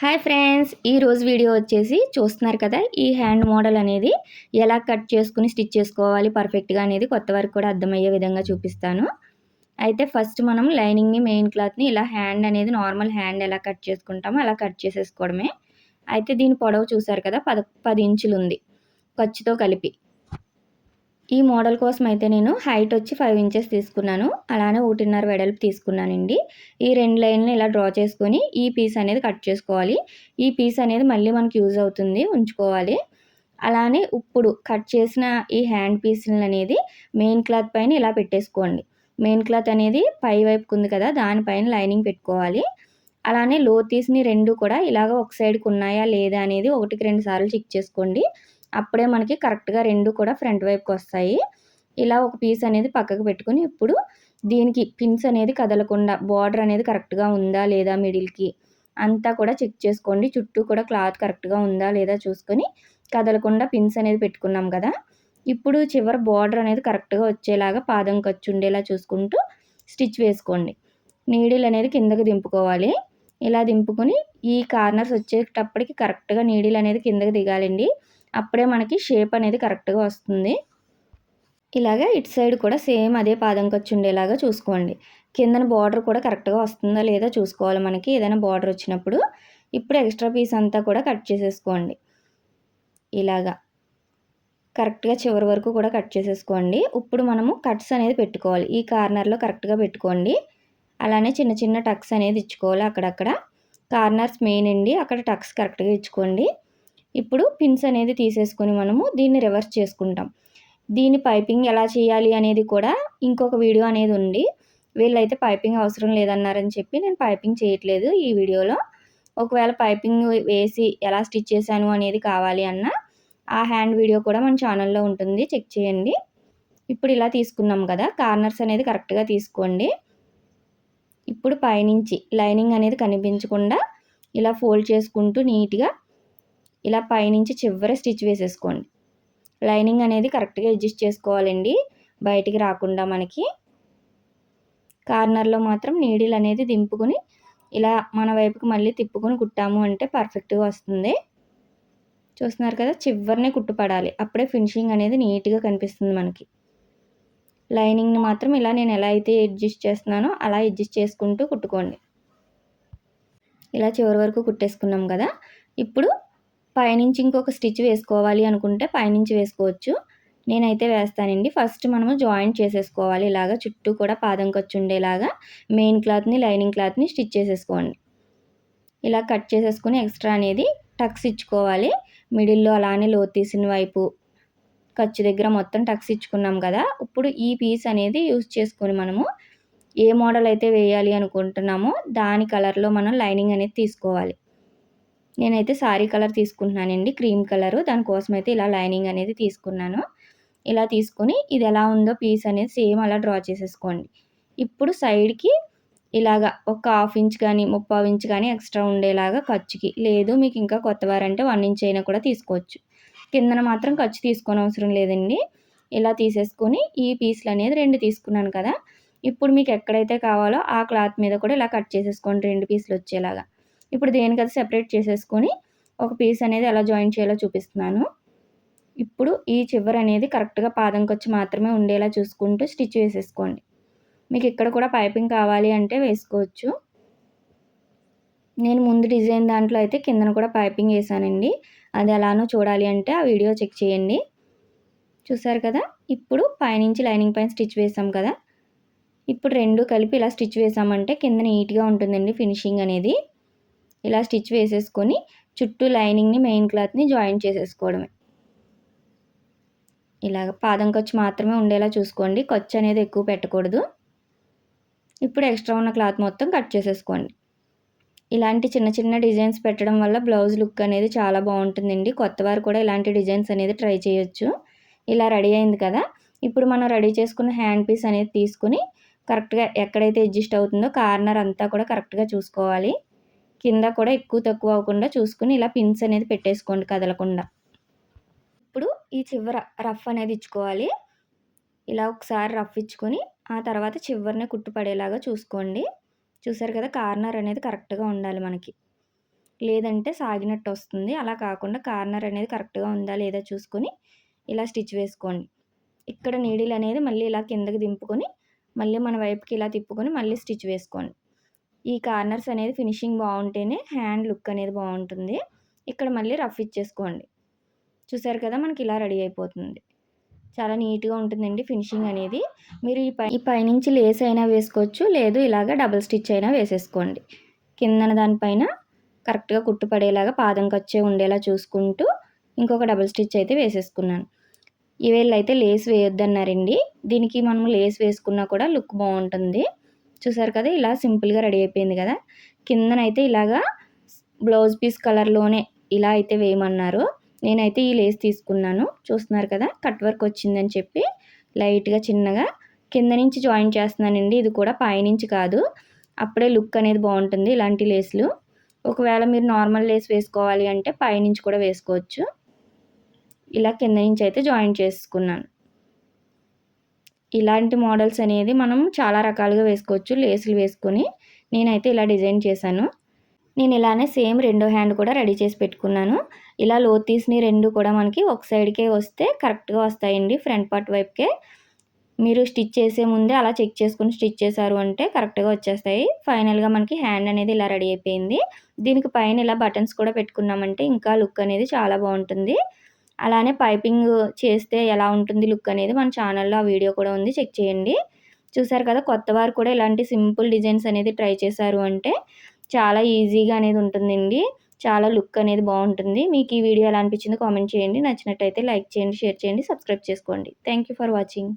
Hi friends, ఈరోజు video వచ్చేసి చూస్తున్నారు కదా, ఈ హ్యాండ్ మోడల్ అనేది ఎలా కట్ చేసుకుని స్టిచ్ చేసుకోవాలి పర్ఫెక్ట్గా అనేది కొత్త వారికి కూడా అర్థమయ్యే విధంగా చూపిస్తాను. అయితే ఫస్ట్ మనం లైనింగ్ని మెయిన్ క్లాత్ని ఇలా హ్యాండ్ అనేది నార్మల్ హ్యాండ్ ఎలా కట్ చేసుకుంటామో అలా కట్ చేసేసుకోవడమే. అయితే దీని పొడవు చూసారు కదా, 10 ఇంచులు ఉంది ఖర్చుతో కలిపి. ఈ మోడల్ కోసం అయితే నేను హైట్ వచ్చి 5 ఇంచెస్ తీసుకున్నాను. అలానే 1.5 వెడల్పు తీసుకున్నానండి. ఈ 2 లైన్లు ఇలా డ్రా చేసుకొని ఈ పీస్ అనేది కట్ చేసుకోవాలి. ఈ పీస్ అనేది మళ్ళీ మనకి యూజ్ అవుతుంది, ఉంచుకోవాలి. అలానే ఇప్పుడు కట్ చేసిన ఈ హ్యాండ్ పీస్లు అనేది మెయిన్ క్లాత్ పైన ఇలా పెట్టేసుకోండి. మెయిన్ క్లాత్ అనేది పై వైపుకు ఉంది కదా, దానిపైన లైనింగ్ పెట్టుకోవాలి. అలానే లోతీస్ని 2 కూడా ఇలాగ ఒక సైడ్కి ఉన్నాయా లేదా అనేది 1కి 2 సార్లు చెక్ చేసుకోండి. అప్పుడే మనకి కరెక్ట్గా 2 కూడా ఫ్రంట్ వైపుకి వస్తాయి. ఇలా ఒక పీస్ అనేది పక్కకు పెట్టుకొని ఇప్పుడు దీనికి పిన్స్ అనేది కదలకుండా బార్డర్ అనేది కరెక్ట్గా ఉందా లేదా మిడిల్కి అంతా కూడా చెక్ చేసుకోండి. చుట్టూ కూడా క్లాత్ కరెక్ట్గా ఉందా లేదా చూసుకొని కదలకుండా పిన్స్ అనేది పెట్టుకున్నాం కదా. ఇప్పుడు చివరి బార్డర్ అనేది కరెక్ట్గా వచ్చేలాగా పాదం ఖర్చు ఉండేలా చూసుకుంటూ స్టిచ్ వేసుకోండి. నీడిల్ అనేది కిందకి దింపుకోవాలి. ఇలా దింపుకొని ఈ కార్నర్స్ వచ్చేటప్పటికి కరెక్ట్గా నీడిల్ అనేది కిందకి దిగాలండి. అప్పుడే మనకి షేప్ అనేది కరెక్ట్గా వస్తుంది. ఇలాగ ఇటు సైడ్ కూడా సేమ్ అదే పాదం ఖర్చు ఉండేలాగా చూసుకోండి. కిందన బార్డర్ కూడా కరెక్ట్గా వస్తుందా లేదా చూసుకోవాలి మనకి ఏదైనా బార్డర్ వచ్చినప్పుడు. ఇప్పుడు ఎక్స్ట్రా పీస్ అంతా కూడా కట్ చేసేసుకోండి. ఇలాగా కరెక్ట్గా చివరి వరకు కూడా కట్ చేసేసుకోండి. ఇప్పుడు మనము కట్స్ అనేది పెట్టుకోవాలి. ఈ కార్నర్లో కరెక్ట్గా పెట్టుకోండి. అలానే చిన్న చిన్న టక్స్ అనేది ఇచ్చుకోవాలి. అక్కడక్కడ కార్నర్స్ మెయిన్ అండి, అక్కడ టక్స్ కరెక్ట్గా ఇచ్చుకోండి. ఇప్పుడు పిన్స్ అనేది తీసేసుకొని మనము దీన్ని రివర్స్ చేసుకుంటాం. దీని పైపింగ్ ఎలా చేయాలి అనేది కూడా ఇంకొక వీడియో అనేది ఉంది. వీళ్ళైతే పైపింగ్ అవసరం లేదన్నారని చెప్పి నేను పైపింగ్ చేయట్లేదు ఈ వీడియోలో. ఒకవేళ పైపింగ్ వేసి ఎలా స్టిచ్ చేశాను అనేది కావాలి అన్న ఆ హ్యాండ్ వీడియో కూడా మన ఛానల్లో ఉంటుంది, చెక్ చేయండి. ఇప్పుడు ఇలా తీసుకున్నాం కదా, కార్నర్స్ అనేది కరెక్ట్గా తీసుకోండి. ఇప్పుడు పైనుంచి లైనింగ్ అనేది కనిపించకుండా ఇలా ఫోల్డ్ చేసుకుంటూ నీట్గా ఇలా పైనుంచి చివరి స్టిచ్ వేసేసుకోండి. లైనింగ్ అనేది కరెక్ట్గా అడ్జస్ట్ చేసుకోవాలండి, బయటికి రాకుండా మనకి. కార్నర్లో మాత్రం నీడిల్ అనేది దింపుకొని ఇలా మన వైపుకి మళ్ళీ తిప్పుకొని కుట్టాము అంటే పర్ఫెక్ట్గా వస్తుంది. చూస్తున్నారు కదా, చివరినే కుట్టుపడాలి, అప్పుడే ఫినిషింగ్ అనేది నీట్గా కనిపిస్తుంది మనకి. లైనింగ్ని మాత్రం ఇలా నేను ఎలా అయితే అడ్జస్ట్ చేస్తున్నానో అలా అడ్జస్ట్ చేసుకుంటూ కుట్టుకోండి. ఇలా చివరి వరకు కుట్టేసుకున్నాం కదా. ఇప్పుడు పైనుంచి ఇంకొక స్టిచ్ వేసుకోవాలి అనుకుంటే పైనుంచి వేసుకోవచ్చు. నేనైతే వేస్తానండి. ఫస్ట్ మనము జాయింట్ చేసేసుకోవాలి. ఇలాగా చుట్టూ కూడా పాదం ఖర్చు ఉండేలాగా మెయిన్ క్లాత్ని లైనింగ్ క్లాత్ని స్టిచ్ చేసేసుకోండి. ఇలా కట్ చేసేసుకొని ఎక్స్ట్రా అనేది టక్స్ ఇచ్చుకోవాలి. మిడిల్లో అలానే లోతు తీసిన వైపు ఖర్చు దగ్గర మొత్తం టక్స్ ఇచ్చుకున్నాం కదా. ఇప్పుడు ఈ పీస్ అనేది యూజ్ చేసుకొని మనము ఏ మోడల్ అయితే వేయాలి అనుకుంటున్నామో దాని కలర్లో మనం లైనింగ్ అనేది తీసుకోవాలి. నేనైతే సారీ కలర్ తీసుకుంటున్నానండి, క్రీమ్ కలరు. దానికోసం అయితే ఇలా లైనింగ్ అనేది తీసుకున్నాను. ఇలా తీసుకొని ఇది ఎలా ఉందో పీస్ అనేది సేమ్ అలా డ్రా చేసేసుకోండి. ఇప్పుడు సైడ్కి ఇలాగా ఒక 1/2 ఇంచ్ కానీ 3/4 ఇంచ్ కానీ ఎక్స్ట్రా ఉండేలాగా ఖర్చుకి, లేదు మీకు ఇంకా కొత్తవారంటే 1 ఇంచ్ అయినా కూడా తీసుకోవచ్చు. కిందన మాత్రం ఖర్చు తీసుకోని అవసరం లేదండి. ఇలా తీసేసుకొని ఈ పీస్లు అనేది 2 తీసుకున్నాను కదా. ఇప్పుడు మీకు ఎక్కడైతే కావాలో ఆ క్లాత్ మీద కూడా ఇలా కట్ చేసేసుకోండి 2 పీసులు వచ్చేలాగా. ఇప్పుడు దేనికది సెపరేట్ చేసేసుకొని ఒక పీస్ అనేది ఎలా జాయిన్ చేయాలో చూపిస్తున్నాను. ఇప్పుడు ఈ చివరి అనేది కరెక్ట్గా పాదం ఖర్చు మాత్రమే ఉండేలా చూసుకుంటూ స్టిచ్ వేసేసుకోండి. మీకు ఇక్కడ కూడా పైపింగ్ కావాలి అంటే వేసుకోవచ్చు. నేను ముందు డిజైన్ దాంట్లో అయితే కిందన కూడా పైపింగ్ వేసానండి. అది ఎలానో చూడాలి అంటే ఆ వీడియో చెక్ చేయండి. చూసారు కదా, ఇప్పుడు పైనుంచి లైనింగ్ పైన స్టిచ్ వేసాం కదా. ఇప్పుడు 2 కలిపి ఇలా స్టిచ్ వేసామంటే కింద నీట్గా ఉంటుందండి ఫినిషింగ్ అనేది. ఇలా స్టిచ్ వేసేసుకొని చుట్టూ లైనింగ్ని మెయిన్ క్లాత్ని జాయిన్ చేసేసుకోవడమే. ఇలాగ పాదం ఖర్చు మాత్రమే ఉండేలా చూసుకోండి, ఖర్చు అనేది ఎక్కువ పెట్టకూడదు. ఇప్పుడు ఎక్స్ట్రా ఉన్న క్లాత్ మొత్తం కట్ చేసేసుకోండి. ఇలాంటి చిన్న చిన్న డిజైన్స్ పెట్టడం వల్ల బ్లౌజ్ లుక్ అనేది చాలా బాగుంటుందండి. కొత్త వారు కూడా ఇలాంటి డిజైన్స్ అనేది ట్రై చేయొచ్చు. ఇలా రెడీ అయింది కదా. ఇప్పుడు మనం రెడీ చేసుకున్న హ్యాండ్ పీస్ అనేది తీసుకుని కరెక్ట్గా ఎక్కడైతే అడ్జస్ట్ అవుతుందో కార్నర్ అంతా కూడా కరెక్ట్గా చూసుకోవాలి. కింద కూడా ఎక్కువ తక్కువ అవ్వకుండా చూసుకుని ఇలా పిన్స్ అనేది పెట్టేసుకోండి కదలకుండా. ఇప్పుడు ఈ చివర రఫ్ అనేది ఇచ్చుకోవాలి. ఇలా ఒకసారి రఫ్ ఇచ్చుకొని ఆ తర్వాత చివరినే కుట్టు పడేలాగా చూసుకోండి. చూసారు కదా, కార్నర్ అనేది కరెక్ట్గా ఉండాలి మనకి. లేదంటే సాగినట్టు వస్తుంది. అలా కాకుండా కార్నర్ అనేది కరెక్ట్‌గా ఉందా లేదా చూసుకొని ఇలా స్టిచ్ వేసుకోండి. ఇక్కడ నీడిల్ అనేది మళ్ళీ ఇలా కిందకి దింపుకొని మళ్ళీ మన వైపుకి ఇలా తిప్పుకొని మళ్ళీ స్టిచ్ వేసుకోండి. ఈ కార్నర్స్ అనేది ఫినిషింగ్ బాగుంటేనే హ్యాండ్ లుక్ అనేది బాగుంటుంది. ఇక్కడ మళ్ళీ రఫ్ ఇచ్చేసుకోండి. చూసారు కదా, మనకి ఇలా రెడీ అయిపోతుంది. చాలా నీట్‌గా ఉంటుందండి ఫినిషింగ్ అనేది. మీరు ఈ పైనుంచి లేస్ అయినా వేసుకోవచ్చు, లేదు ఇలాగ డబుల్ స్టిచ్ అయినా వేసేసుకోండి. కిందన దానిపైన కరెక్ట్‌గా కుట్టు పడేలాగా పాదం ఖర్చే ఉండేలా చూసుకుంటూ ఇంకొక డబుల్ స్టిచ్ అయితే వేసేసుకున్నాను. ఈ వేళ్ళైతే లేస్ వేయొద్దన్నారండి. దీనికి మనం లేస్ వేసుకున్నా కూడా లుక్ బాగుంటుంది. చూసారు కదా, ఇలా సింపుల్గా రెడీ అయిపోయింది కదా. కిందనైతే ఇలాగా బ్లౌజ్ పీస్ కలర్లోనే ఇలా అయితే వేయమన్నారు. నేనైతే ఈ లేస్ తీసుకున్నాను. చూస్తున్నారు కదా, కట్ వర్క్ వచ్చిందని చెప్పి లైట్గా చిన్నగా కింద నుంచి జాయిన్ చేస్తున్నానండి. ఇది కూడా పైనుంచి కాదు, అప్పుడే లుక్ అనేది బాగుంటుంది ఇలాంటి లేస్లు. ఒకవేళ మీరు నార్మల్ లేస్ వేసుకోవాలి అంటే పైనుంచి కూడా వేసుకోవచ్చు. ఇలా కింద నుంచి అయితే జాయిన్ చేసుకున్నాను. ఇలాంటి మోడల్స్ అనేది మనం చాలా రకాలుగా వేసుకోవచ్చు లేసులు వేసుకొని. నేనైతే ఇలా డిజైన్ చేశాను. నేను ఇలానే సేమ్ రెండో హ్యాండ్ కూడా రెడీ చేసి పెట్టుకున్నాను. ఇలా లోతీస్ని రెండు కూడా మనకి ఒక సైడ్కే వస్తే కరెక్ట్గా వస్తాయండి. ఫ్రంట్ పార్ట్ వైపుకే మీరు స్టిచ్ చేసే ముందే అలా చెక్ చేసుకుని స్టిచ్ చేశారు అంటే కరెక్ట్గా వచ్చేస్తాయి. ఫైనల్గా మనకి హ్యాండ్ అనేది ఇలా రెడీ అయిపోయింది. దీనికి పైన ఇలా బటన్స్ కూడా పెట్టుకున్నామంటే ఇంకా లుక్ అనేది చాలా బాగుంటుంది. అలానే పైపింగ్ చేస్తే ఎలా ఉంటుంది లుక్ అనేది మన ఛానల్లో ఆ వీడియో కూడా ఉంది, చెక్ చేయండి. చూసారు కదా, కొత్త వారు కూడా ఇలాంటి సింపుల్ డిజైన్స్ అనేది ట్రై చేశారు అంటే చాలా ఈజీగా అనేది ఉంటుందండి. చాలా లుక్ అనేది బాగుంటుంది. మీకు ఈ వీడియో ఎలా అనిపించిందో కామెంట్ చేయండి. నచ్చినట్టయితే లైక్ చేయండి, షేర్ చేయండి, సబ్స్క్రైబ్ చేసుకోండి. Thank you for watching.